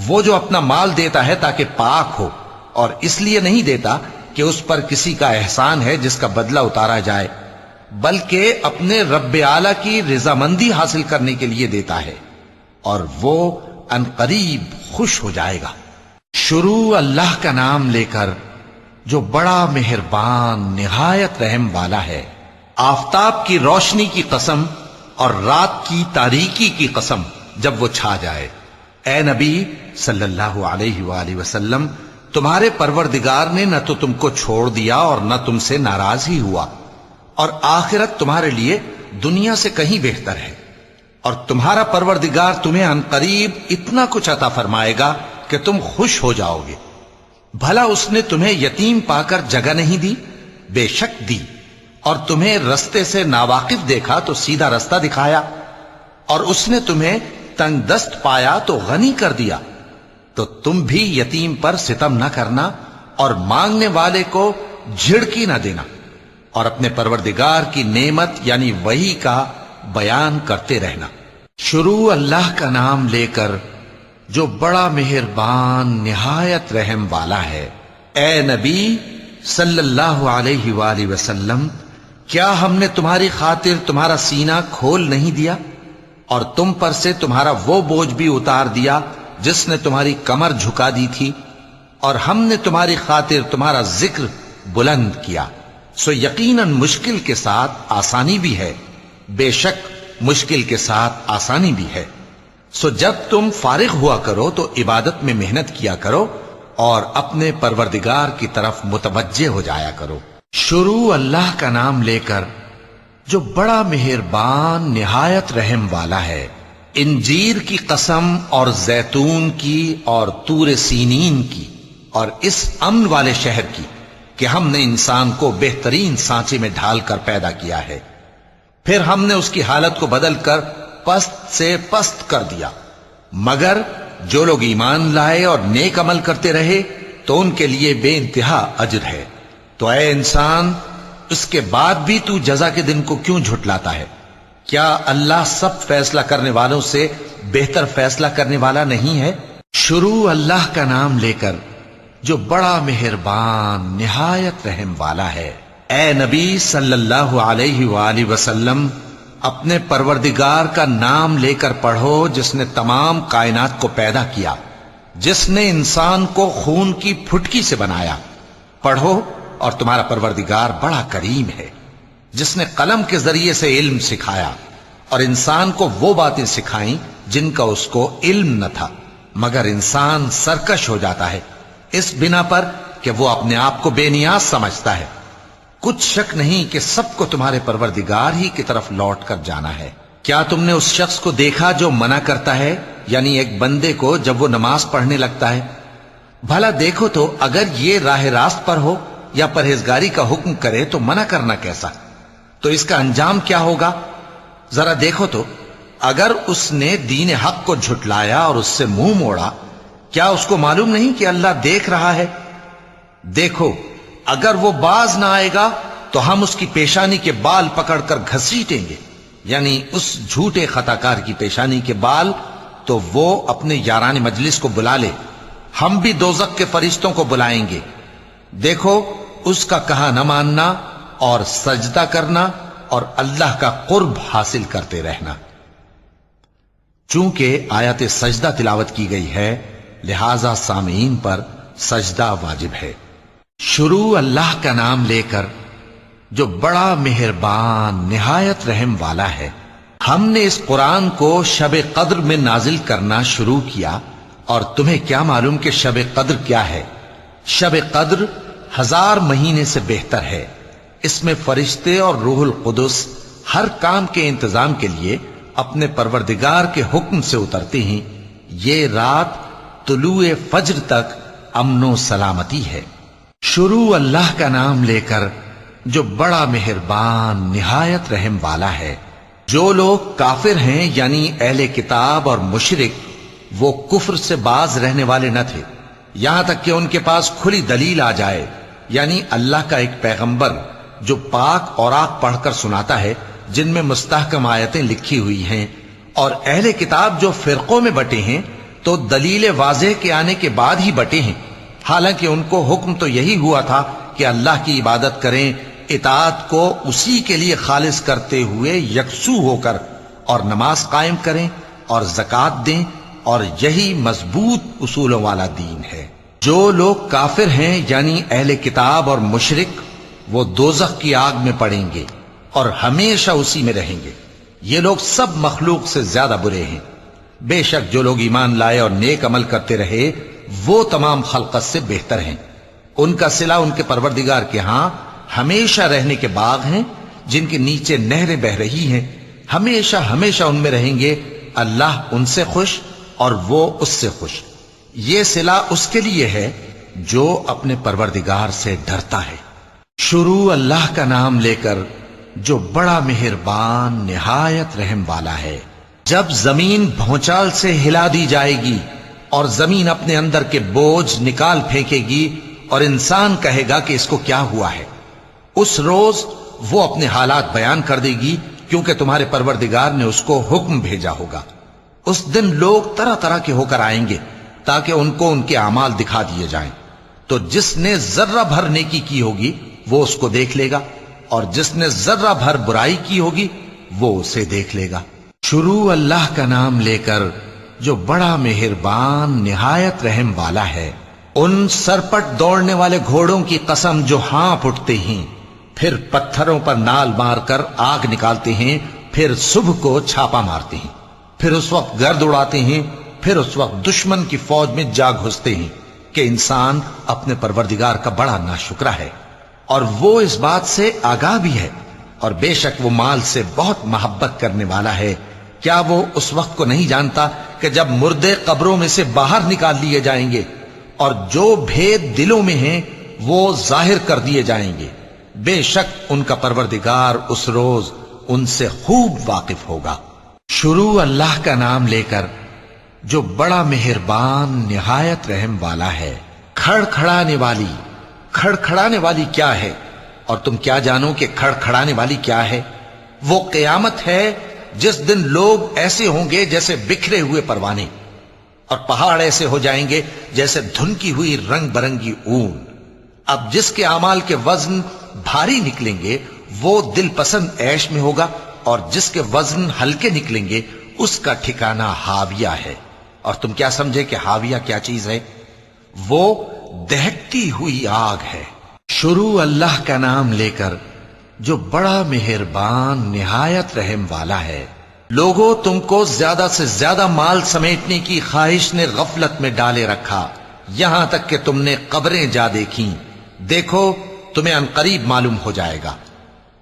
وہ جو اپنا مال دیتا ہے تاکہ پاک ہو، اور اس لیے نہیں دیتا کہ اس پر کسی کا احسان ہے جس کا بدلہ اتارا جائے، بلکہ اپنے رب اعلیٰ کی رضامندی حاصل کرنے کے لیے دیتا ہے، اور وہ ان قریب خوش ہو جائے گا۔ شروع اللہ کا نام لے کر جو بڑا مہربان نہایت رحم والا ہے۔ آفتاب کی روشنی کی قسم اور رات کی تاریکی کی قسم جب وہ چھا جائے۔ اے نبی صلی اللہ علیہ وآلہ وسلم، تمہارے پروردگار نے نہ تو تم کو چھوڑ دیا اور نہ تم سے ناراض ہی ہوا، اور آخرت تمہارے لیے دنیا سے کہیں بہتر ہے، اور تمہارا پروردگار تمہیں عنقریب اتنا کچھ عطا فرمائے گا کہ تم خوش ہو جاؤ گے۔ بھلا اس نے تمہیں یتیم پا کر جگہ نہیں دی؟ بے شک دی، اور تمہیں رستے سے ناواقف دیکھا تو سیدھا رستہ دکھایا، اور اس نے تمہیں تنگ دست پایا تو غنی کر دیا۔ تو تم بھی یتیم پر ستم نہ کرنا، اور مانگنے والے کو جھڑکی نہ دینا، اور اپنے پروردگار کی نعمت یعنی وحی کا بیان کرتے رہنا۔ شروع اللہ کا نام لے کر جو بڑا مہربان نہایت رحم والا ہے۔ اے نبی صلی اللہ علیہ وآلہ وسلم، کیا ہم نے تمہاری خاطر تمہارا سینہ کھول نہیں دیا، اور تم پر سے تمہارا وہ بوجھ بھی اتار دیا جس نے تمہاری کمر جھکا دی تھی، اور ہم نے تمہاری خاطر تمہارا ذکر بلند کیا۔ سو یقیناً مشکل کے ساتھ آسانی بھی ہے، بے شک مشکل کے ساتھ آسانی بھی ہے۔ سو جب تم فارغ ہوا کرو تو عبادت میں محنت کیا کرو، اور اپنے پروردگار کی طرف متوجہ ہو جایا کرو۔ شروع اللہ کا نام لے کر جو بڑا مہربان نہایت رحم والا ہے۔ انجیر کی قسم اور زیتون کی اور طور سینین کی، اور اس امن والے شہر کی کہ ہم نے انسان کو بہترین سانچے میں ڈھال کر پیدا کیا ہے، پھر ہم نے اس کی حالت کو بدل کر پست سے پست کر دیا، مگر جو لوگ ایمان لائے اور نیک عمل کرتے رہے تو ان کے لیے بے انتہا اجر ہے۔ تو اے انسان، اس کے بعد بھی تو جزا کے دن کو کیوں جھٹلاتا ہے؟ کیا اللہ سب فیصلہ کرنے والوں سے بہتر فیصلہ کرنے والا نہیں ہے؟ شروع اللہ کا نام لے کر جو بڑا مہربان نہایت رحم والا ہے۔ اے نبی صلی اللہ علیہ وآلہ وسلم، اپنے پروردگار کا نام لے کر پڑھو جس نے تمام کائنات کو پیدا کیا، جس نے انسان کو خون کی پھٹکی سے بنایا۔ پڑھو اور تمہارا پروردگار بڑا کریم ہے، جس نے قلم کے ذریعے سے علم سکھایا اور انسان کو وہ باتیں سکھائیں جن کا اس کو علم نہ تھا، مگر انسان سرکش ہو جاتا ہے اس بنا پر کہ وہ اپنے آپ کو بے نیاز سمجھتا ہے۔ کچھ شک نہیں کہ سب کو تمہارے پروردگار ہی کی طرف لوٹ کر جانا ہے۔ کیا تم نے اس شخص کو دیکھا جو منع کرتا ہے، یعنی ایک بندے کو جب وہ نماز پڑھنے لگتا ہے؟ بھلا دیکھو تو اگر یہ راہ راست پر ہو یا پرہیزگاری کا حکم کرے تو منع کرنا کیسا؟ تو اس کا انجام کیا ہوگا؟ ذرا دیکھو تو اگر اس نے دین حق کو جھٹلایا اور اس سے منہ موڑا، کیا اس کو معلوم نہیں کہ اللہ دیکھ رہا ہے؟ دیکھو اگر وہ باز نہ آئے گا تو ہم اس کی پیشانی کے بال پکڑ کر گھسیٹیں گے، یعنی اس جھوٹے خطاکار کی پیشانی کے بال، تو وہ اپنے یاران مجلس کو بلا لے، ہم بھی دوزخ کے فرشتوں کو بلائیں گے۔ دیکھو اس کا کہا نہ ماننا اور سجدہ کرنا اور اللہ کا قرب حاصل کرتے رہنا۔ چونکہ آیت سجدہ تلاوت کی گئی ہے لہذا سامعین پر سجدہ واجب ہے۔ شروع اللہ کا نام لے کر جو بڑا مہربان نہایت رحم والا ہے۔ ہم نے اس قرآن کو شب قدر میں نازل کرنا شروع کیا، اور تمہیں کیا معلوم کہ شب قدر کیا ہے؟ شب قدر 1000 مہینے سے بہتر ہے۔ اس میں فرشتے اور روح القدس ہر کام کے انتظام کے لیے اپنے پروردگار کے حکم سے اترتے ہیں۔ یہ رات طلوع فجر تک امن و سلامتی ہے۔ شروع اللہ کا نام لے کر جو بڑا مہربان نہایت رحم والا ہے۔ جو لوگ کافر ہیں یعنی اہل کتاب اور مشرک، وہ کفر سے باز رہنے والے نہ تھے یہاں تک کہ ان کے پاس کھلی دلیل آ جائے، یعنی اللہ کا ایک پیغمبر جو پاک اوراق پڑھ کر سناتا ہے جن میں مستحکم آیتیں لکھی ہوئی ہیں، اور اہل کتاب جو فرقوں میں بٹے ہیں تو دلیل واضح کے آنے کے بعد ہی بٹے ہیں، حالانکہ ان کو حکم تو یہی ہوا تھا کہ اللہ کی عبادت کریں، اطاعت کو اسی کے لیے خالص کرتے ہوئے یکسو ہو کر، اور نماز قائم کریں اور زکوٰۃ دیں، اور یہی مضبوط اصولوں والا دین ہے۔ جو لوگ کافر ہیں یعنی اہل کتاب اور مشرک، وہ دوزخ کی آگ میں پڑیں گے اور ہمیشہ اسی میں رہیں گے۔ یہ لوگ سب مخلوق سے زیادہ برے ہیں۔ بے شک جو لوگ ایمان لائے اور نیک عمل کرتے رہے وہ تمام خلقت سے بہتر ہیں۔ ان کا صلہ ان کے پروردگار کے ہاں ہمیشہ رہنے کے باغ ہیں جن کے نیچے نہریں بہ رہی ہیں، ہمیشہ ہمیشہ ان میں رہیں گے۔ اللہ ان سے خوش اور وہ اس سے خوش۔ یہ صلہ اس کے لیے ہے جو اپنے پروردگار سے ڈرتا ہے۔ شروع اللہ کا نام لے کر جو بڑا مہربان نہایت رحم والا ہے۔ جب زمین بھونچال سے ہلا دی جائے گی اور زمین اپنے اندر کے بوجھ نکال پھینکے گی اور انسان کہے گا کہ اس کو کیا ہوا ہے، اس روز وہ اپنے حالات بیان کر دے گی، کیونکہ تمہارے پروردگار نے اس کو حکم بھیجا ہوگا۔ اس دن لوگ طرح طرح کے ہو کر آئیں گے تاکہ ان کو ان کے اعمال دکھا دیے جائیں، تو جس نے ذرہ بھر نیکی کی ہوگی وہ اس کو دیکھ لے گا، اور جس نے ذرہ بھر برائی کی ہوگی وہ اسے دیکھ لے گا۔ شروع اللہ کا نام لے کر جو بڑا مہربان نہایت رحم والا ہے۔ ان سرپٹ دوڑنے والے گھوڑوں کی قسم جو ہانپ اٹھتے ہیں، پھر پتھروں پر نال مار کر آگ نکالتے ہیں، پھر صبح کو چھاپا مارتے ہیں، پھر اس وقت گرد اڑاتے ہیں، پھر اس وقت دشمن کی فوج میں جا گھستے ہیں کہ انسان اپنے پروردگار کا بڑا ناشکرا ہے، اور وہ اس بات سے آگاہ بھی ہے، اور بے شک وہ مال سے بہت محبت کرنے والا ہے۔ کیا وہ اس وقت کو نہیں جانتا کہ جب مردے قبروں میں سے باہر نکال لیے جائیں گے اور جو بھید دلوں میں ہیں وہ ظاہر کر دیے جائیں گے؟ بے شک ان کا پروردگار اس روز ان سے خوب واقف ہوگا۔ شروع اللہ کا نام لے کر جو بڑا مہربان نہایت رحم والا ہے۔ کھڑکھڑانے والی، کھڑکھڑانے والی کیا ہے؟ اور تم کیا جانو کہ کھڑکھڑانے والی کیا ہے؟ وہ قیامت ہے جس دن لوگ ایسے ہوں گے جیسے بکھرے ہوئے پروانے، اور پہاڑ ایسے ہو جائیں گے جیسے دھنکی ہوئی رنگ برنگی اون۔ اب جس کے اعمال کے وزن بھاری نکلیں گے وہ دل پسند عیش میں ہوگا اور جس کے وزن ہلکے نکلیں گے اس کا ٹھکانہ ہاویہ ہے۔ اور تم کیا سمجھے کہ ہاویہ کیا چیز ہے؟ وہ دہکتی ہوئی آگ ہے۔ شروع اللہ کا نام لے کر جو بڑا مہربان نہایت رحم والا ہے۔ لوگوں، تم کو زیادہ سے زیادہ مال سمیٹنے کی خواہش نے غفلت میں ڈالے رکھا، یہاں تک کہ تم نے قبریں جا دیکھیں۔ دیکھو تمہیں عنقریب معلوم ہو جائے گا،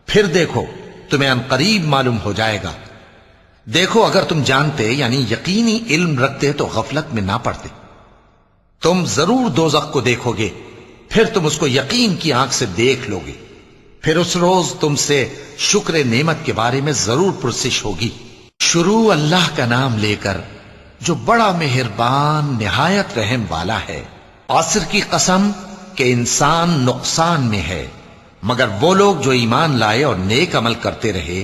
پھر دیکھو تمہیں عنقریب معلوم ہو جائے گا۔ دیکھو اگر تم جانتے یعنی یقینی علم رکھتے تو غفلت میں نہ پڑتے۔ تم ضرور دوزخ کو دیکھو گے، پھر تم اس کو یقین کی آنکھ سے دیکھ لو گے، پھر اس روز تم سے شکر نعمت کے بارے میں ضرور پرسش ہوگی۔ شروع اللہ کا نام لے کر جو بڑا مہربان نہایت رحم والا ہے۔ عصر کی قسم کہ انسان نقصان میں ہے مگر وہ لوگ جو ایمان لائے اور نیک عمل کرتے رہے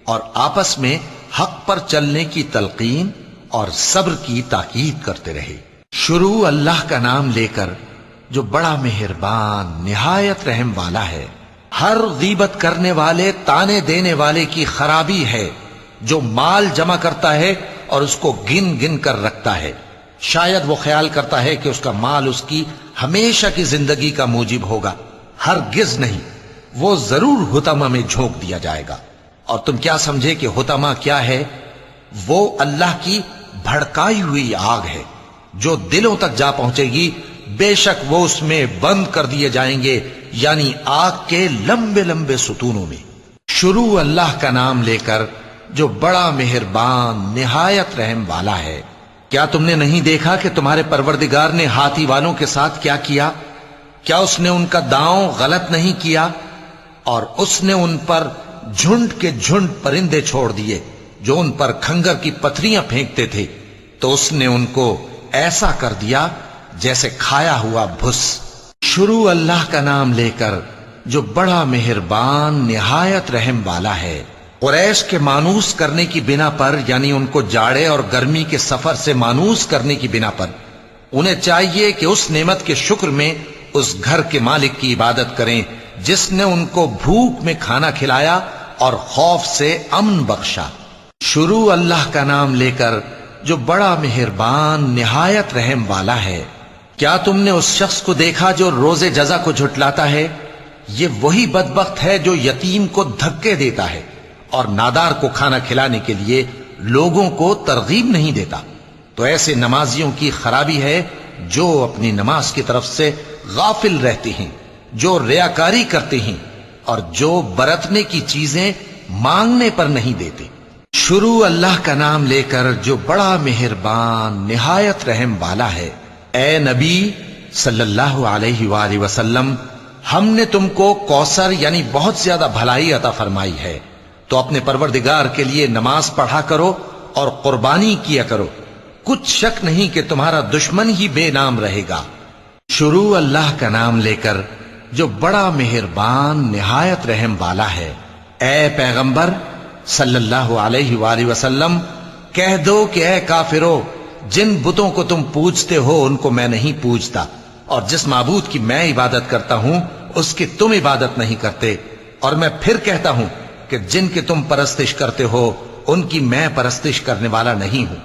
اور آپس میں حق پر چلنے کی تلقین اور صبر کی تاکید کرتے رہے۔ شروع اللہ کا نام لے کر جو بڑا مہربان نہایت رحم والا ہے۔ ہر غیبت کرنے والے تانے دینے والے کی خرابی ہے جو مال جمع کرتا ہے اور اس کو گن گن کر رکھتا ہے، شاید وہ خیال کرتا ہے کہ اس کا مال اس کی ہمیشہ کی زندگی کا موجب ہوگا۔ ہرگز نہیں، وہ ضرور حطمہ میں جھونک دیا جائے گا۔ اور تم کیا سمجھے کہ حطمہ کیا ہے؟ وہ اللہ کی بھڑکائی ہوئی آگ ہے جو دلوں تک جا پہنچے گی، بے شک وہ اس میں بند کر دیے جائیں گے، یعنی آگ کے لمبے لمبے ستونوں میں۔ شروع اللہ کا نام لے کر جو بڑا مہربان نہایت رحم والا ہے۔ کیا تم نے نہیں دیکھا کہ تمہارے پروردگار نے ہاتھی والوں کے ساتھ کیا کیا؟ کیا اس نے ان کا داؤں غلط نہیں کیا؟ اور اس نے ان پر جھنڈ کے جھنڈ پرندے چھوڑ دیے جو ان پر کھنگر کی پتھریاں پھینکتے تھے، تو اس نے ان کو ایسا کر دیا جیسے کھایا ہوا بھس۔ شروع اللہ کا نام لے کر جو بڑا مہربان نہایت رحم والا ہے۔ قریش کے مانوس کرنے کی بنا پر، یعنی ان کو جاڑے اور گرمی کے سفر سے مانوس کرنے کی بنا پر، انہیں چاہیے کہ اس نعمت کے شکر میں اس گھر کے مالک کی عبادت کریں جس نے ان کو بھوک میں کھانا کھلایا اور خوف سے امن بخشا۔ شروع اللہ کا نام لے کر جو بڑا مہربان نہایت رحم والا ہے۔ کیا تم نے اس شخص کو دیکھا جو روز جزا کو جھٹلاتا ہے؟ یہ وہی بدبخت ہے جو یتیم کو دھکے دیتا ہے اور نادار کو کھانا کھلانے کے لیے لوگوں کو ترغیب نہیں دیتا۔ تو ایسے نمازیوں کی خرابی ہے جو اپنی نماز کی طرف سے غافل رہتے ہیں، جو ریاکاری کرتے ہیں اور جو برتنے کی چیزیں مانگنے پر نہیں دیتے۔ شروع اللہ کا نام لے کر جو بڑا مہربان نہایت رحم والا ہے۔ اے نبی صلی اللہ علیہ وآلہ وسلم، ہم نے تم کو کوثر یعنی بہت زیادہ بھلائی عطا فرمائی ہے، تو اپنے پروردگار کے لیے نماز پڑھا کرو اور قربانی کیا کرو، کچھ شک نہیں کہ تمہارا دشمن ہی بے نام رہے گا۔ شروع اللہ کا نام لے کر جو بڑا مہربان نہایت رحم والا ہے۔ اے پیغمبر صلی اللہ علیہ وآلہ وسلم، کہہ دو کہ اے کافرو، جن بتوں کو تم پوجتے ہو ان کو میں نہیں پوجتا، اور جس معبود کی میں عبادت کرتا ہوں اس کی تم عبادت نہیں کرتے، اور میں پھر کہتا ہوں کہ جن کی تم پرستش کرتے ہو ان کی میں پرستش کرنے والا نہیں ہوں،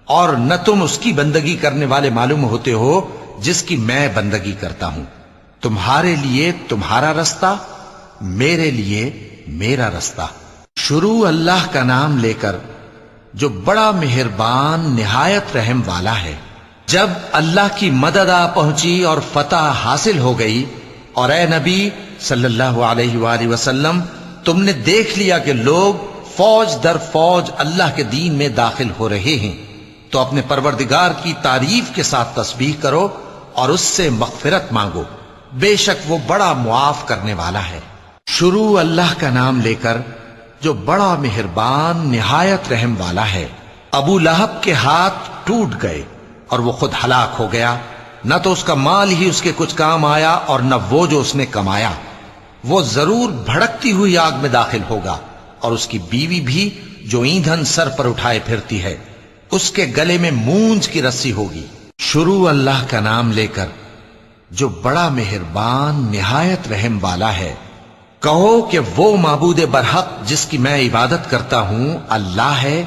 اور نہ تم اس کی بندگی کرنے والے معلوم ہوتے ہو جس کی میں بندگی کرتا ہوں۔ تمہارے لیے تمہارا رستہ، میرے لیے میرا رستہ۔ شروع اللہ کا نام لے کر جو بڑا مہربان نہایت رحم والا ہے۔ جب اللہ کی مدد آ پہنچی اور فتح حاصل ہو گئی، اور اے نبی صلی اللہ علیہ وآلہ وسلم، تم نے دیکھ لیا کہ لوگ فوج در فوج اللہ کے دین میں داخل ہو رہے ہیں، تو اپنے پروردگار کی تعریف کے ساتھ تسبیح کرو اور اس سے مغفرت مانگو، بے شک وہ بڑا معاف کرنے والا ہے۔ شروع اللہ کا نام لے کر جو بڑا مہربان نہایت رحم والا ہے۔ ابو لہب کے ہاتھ ٹوٹ گئے اور وہ خود ہلاک ہو گیا، نہ تو اس کا مال ہی اس کے کچھ کام آیا اور نہ وہ جو اس نے کمایا۔ وہ ضرور بھڑکتی ہوئی آگ میں داخل ہوگا، اور اس کی بیوی بھی جو ایندھن سر پر اٹھائے پھرتی ہے، اس کے گلے میں مونج کی رسی ہوگی۔ شروع اللہ کا نام لے کر جو بڑا مہربان نہایت رحم والا ہے۔ کہو کہ وہ معبود برحق جس کی میں عبادت کرتا ہوں اللہ ہے،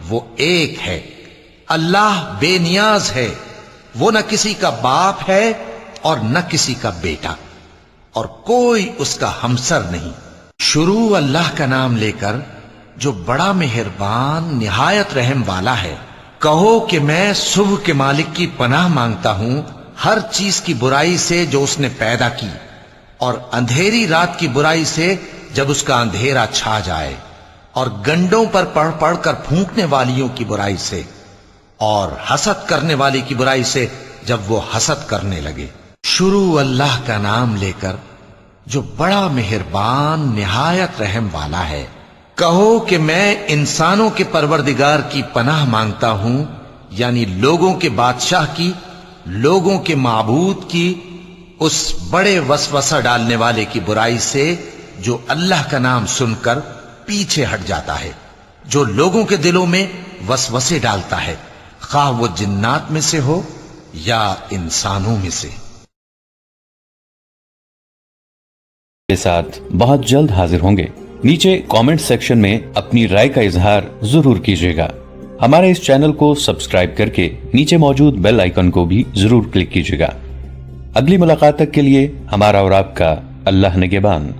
وہ ایک ہے۔ اللہ بے نیاز ہے، وہ نہ کسی کا باپ ہے اور نہ کسی کا بیٹا، اور کوئی اس کا ہمسر نہیں۔ شروع اللہ کا نام لے کر جو بڑا مہربان نہایت رحم والا ہے۔ کہو کہ میں صبح کے مالک کی پناہ مانگتا ہوں ہر چیز کی برائی سے جو اس نے پیدا کی، اور اندھیری رات کی برائی سے جب اس کا اندھیرا چھا جائے، اور گنڈوں پر پڑھ پڑھ کر پھونکنے والیوں کی برائی سے، اور حسد کرنے والی کی برائی سے جب وہ حسد کرنے لگے۔ شروع اللہ کا نام لے کر جو بڑا مہربان نہایت رحم والا ہے۔ کہو کہ میں انسانوں کے پروردگار کی پناہ مانگتا ہوں، یعنی لوگوں کے بادشاہ کی، لوگوں کے معبود کی، اس بڑے وسوسہ ڈالنے والے کی برائی سے جو اللہ کا نام سن کر پیچھے ہٹ جاتا ہے، جو لوگوں کے دلوں میں وسوسے ڈالتا ہے، خواہ وہ جنات میں سے ہو یا انسانوں میں سے۔ کے ساتھ بہت جلد حاضر ہوں گے۔ نیچے کامنٹ سیکشن میں اپنی رائے کا اظہار ضرور کیجیے گا۔ ہمارے اس چینل کو سبسکرائب کر کے نیچے موجود بیل آئیکن کو بھی ضرور کلک کیجیے گا۔ اگلی ملاقات تک کے لیے ہمارا اور آپ کا اللہ نگہبان۔